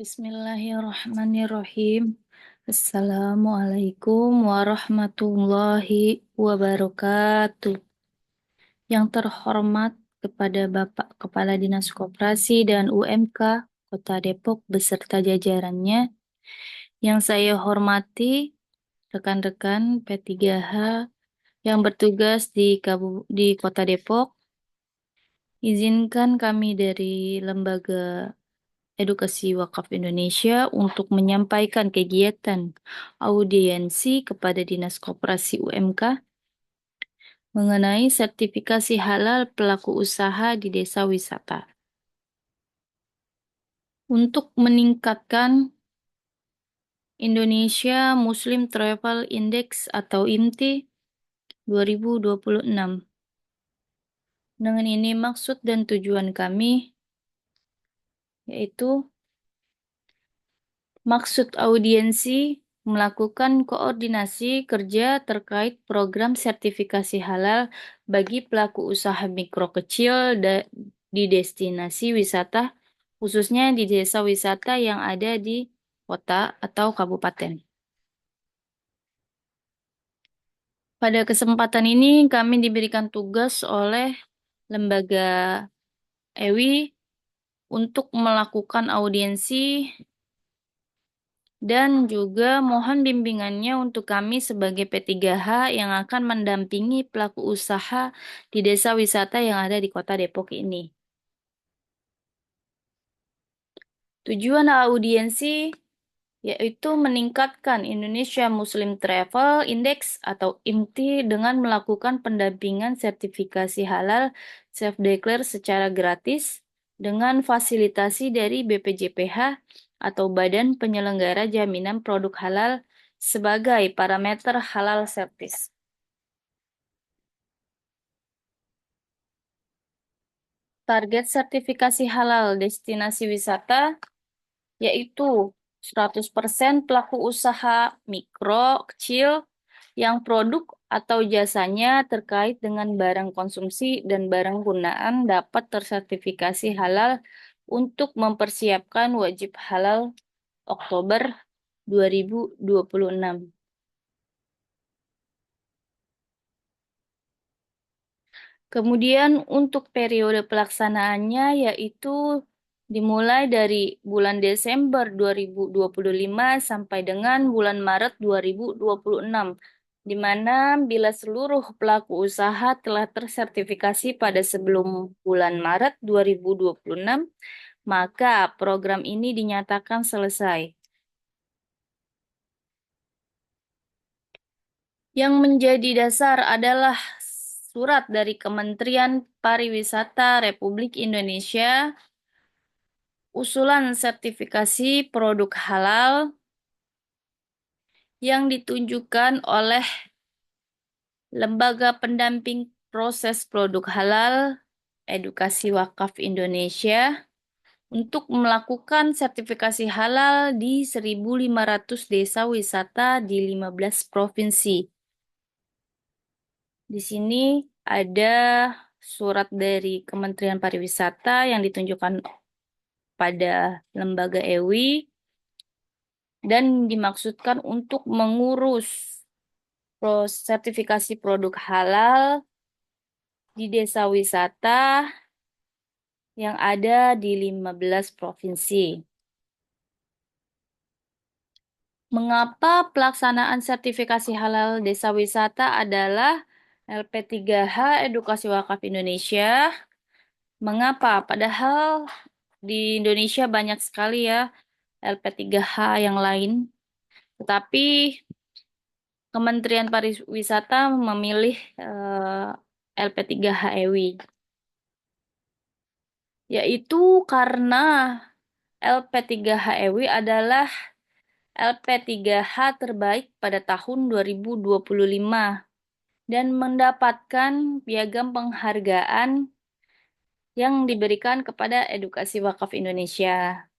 Bismillahirrahmanirrahim. Assalamualaikum warahmatullahi wabarakatuh. Yang terhormat kepada Bapak Kepala Dinas Koperasi dan UMK Kota Depok beserta jajarannya. Yang saya hormati rekan-rekan P3H yang bertugas di Kota Depok. Izinkan kami dari Lembaga Edukasi Wakaf Indonesia untuk menyampaikan kegiatan audiensi kepada Dinas Koperasi UMK mengenai sertifikasi halal pelaku usaha di desa wisata. Untuk meningkatkan Indonesia Muslim Travel Index atau IMTI 2026. Dengan ini maksud dan tujuan kami yaitu maksud audiensi melakukan koordinasi kerja terkait program sertifikasi halal bagi pelaku usaha mikro kecil di destinasi wisata, khususnya di desa wisata yang ada di kota atau kabupaten. Pada kesempatan ini kami diberikan tugas oleh lembaga EWI untuk melakukan audiensi dan juga mohon bimbingannya untuk kami sebagai P3H yang akan mendampingi pelaku usaha di desa wisata yang ada di Kota Depok ini. Tujuan audiensi yaitu meningkatkan Indonesia Muslim Travel Index atau IMTI dengan melakukan pendampingan sertifikasi halal self-declare secara gratis dengan fasilitasi dari BPJPH atau Badan Penyelenggara Jaminan Produk Halal sebagai parameter halal service. Target sertifikasi halal destinasi wisata yaitu 100% pelaku usaha mikro kecil yang produk atau jasanya terkait dengan barang konsumsi dan barang gunaan dapat tersertifikasi halal untuk mempersiapkan wajib halal Oktober 2026. Kemudian untuk periode pelaksanaannya yaitu dimulai dari bulan Desember 2025 sampai dengan bulan Maret 2026, di mana bila seluruh pelaku usaha telah tersertifikasi pada sebelum bulan Maret 2026, maka program ini dinyatakan selesai. Yang menjadi dasar adalah surat dari Kementerian Pariwisata Republik Indonesia, usulan sertifikasi produk halal yang ditunjukkan oleh Lembaga Pendamping Proses Produk Halal Edukasi Wakaf Indonesia untuk melakukan sertifikasi halal di 1.500 desa wisata di 15 provinsi. Di sini ada surat dari Kementerian Pariwisata yang ditunjukkan pada lembaga EWI dan dimaksudkan untuk mengurus sertifikasi produk halal di desa wisata yang ada di 15 provinsi. Mengapa pelaksanaan sertifikasi halal desa wisata adalah LP3H Edukasi Wakaf Indonesia? Mengapa? Padahal di Indonesia banyak sekali ya LP3H yang lain. Tetapi Kementerian Pariwisata memilih LP3H EWI. Yaitu karena LP3H EWI adalah LP3H terbaik pada tahun 2025 dan mendapatkan piagam penghargaan yang diberikan kepada Edukasi Wakaf Indonesia.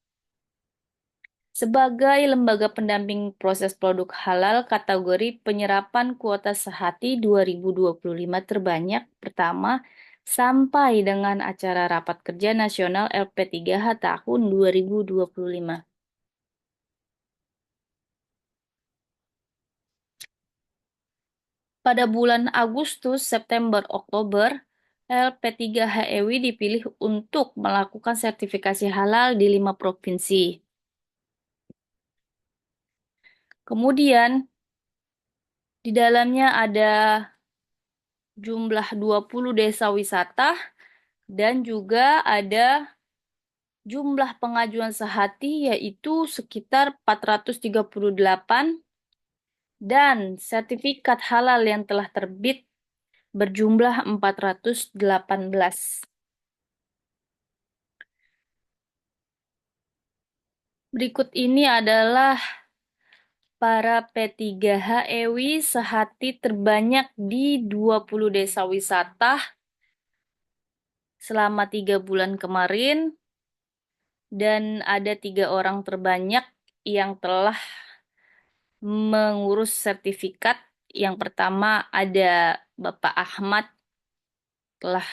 Sebagai lembaga pendamping proses produk halal kategori penyerapan kuota sehati 2025 terbanyak pertama sampai dengan acara Rapat Kerja Nasional LP3H tahun 2025. Pada bulan Agustus, September, Oktober, LP3HEW dipilih untuk melakukan sertifikasi halal di 5 provinsi. Kemudian, di dalamnya ada jumlah 20 desa wisata dan juga ada jumlah pengajuan sehati yaitu sekitar 438 dan sertifikat halal yang telah terbit berjumlah 418. Berikut ini adalah para P3HEW sehati terbanyak di 20 desa wisata selama 3 bulan kemarin dan ada 3 orang terbanyak yang telah mengurus sertifikat. Yang pertama ada Bapak Ahmad telah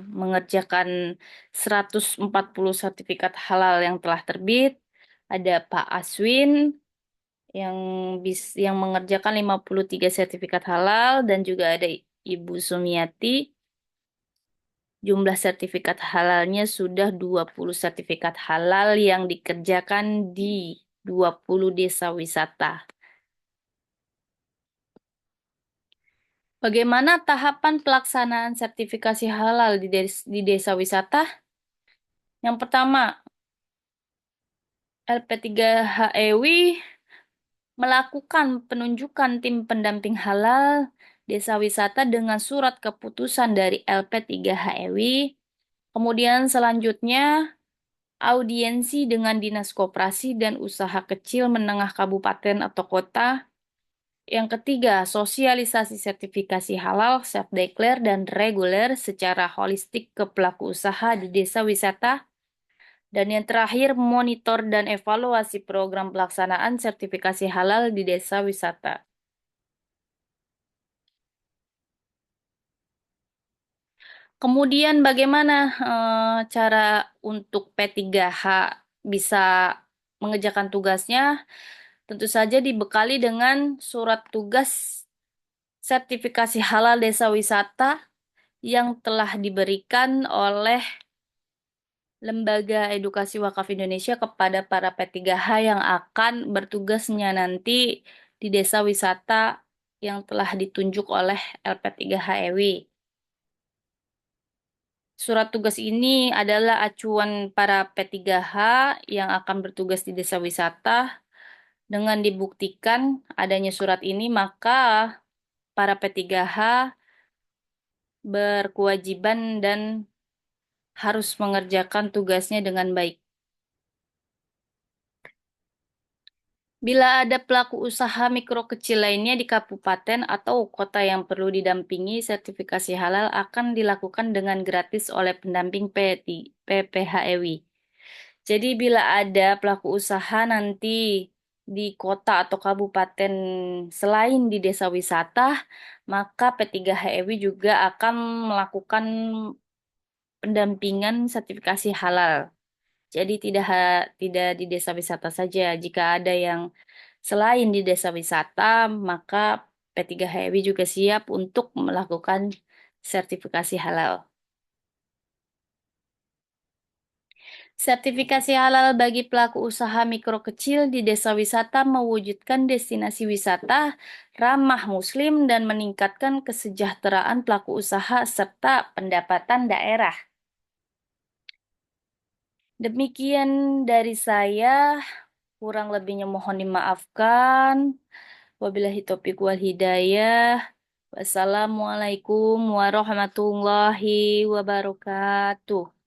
mengerjakan 140 sertifikat halal yang telah terbit. Ada Pak Aswin yang yang mengerjakan 53 sertifikat halal dan juga ada Ibu Sumiati. Jumlah sertifikat halalnya sudah 20 sertifikat halal yang dikerjakan di 20 desa wisata. Bagaimana tahapan pelaksanaan sertifikasi halal di desa wisata? Yang pertama, LP3HEW melakukan penunjukan tim pendamping halal desa wisata dengan surat keputusan dari LP3HEW. Kemudian selanjutnya, audiensi dengan Dinas Koperasi dan Usaha Kecil Menengah Kabupaten atau Kota. Yang ketiga, sosialisasi sertifikasi halal, self-declare, dan reguler secara holistik ke pelaku usaha di desa wisata. Dan yang terakhir, monitor dan evaluasi program pelaksanaan sertifikasi halal di desa wisata. Kemudian bagaimana cara untuk P3H bisa mengerjakan tugasnya? Tentu saja dibekali dengan surat tugas sertifikasi halal desa wisata yang telah diberikan oleh Lembaga Edukasi Wakaf Indonesia kepada para P3H yang akan bertugasnya nanti di desa wisata yang telah ditunjuk oleh LP3HEW. Surat tugas ini adalah acuan para P3H yang akan bertugas di desa wisata. Dengan dibuktikan adanya surat ini, maka para P3H berkewajiban dan harus mengerjakan tugasnya dengan baik. Bila ada pelaku usaha mikro kecil lainnya di kabupaten atau kota yang perlu didampingi, sertifikasi halal akan dilakukan dengan gratis oleh pendamping PPHEW. Jadi bila ada pelaku usaha nanti di kota atau kabupaten selain di desa wisata, maka P3HEW juga akan melakukan pendampingan sertifikasi halal. Jadi tidak di desa wisata saja. Jika ada yang selain di desa wisata, maka P3HEW juga siap untuk melakukan sertifikasi halal. Sertifikasi halal bagi pelaku usaha mikro kecil di desa wisata mewujudkan destinasi wisata ramah Muslim dan meningkatkan kesejahteraan pelaku usaha serta pendapatan daerah. Demikian dari saya, kurang lebihnya mohon dimaafkan. Wabillahi taufiq wal hidayah. Wassalamualaikum warahmatullahi wabarakatuh.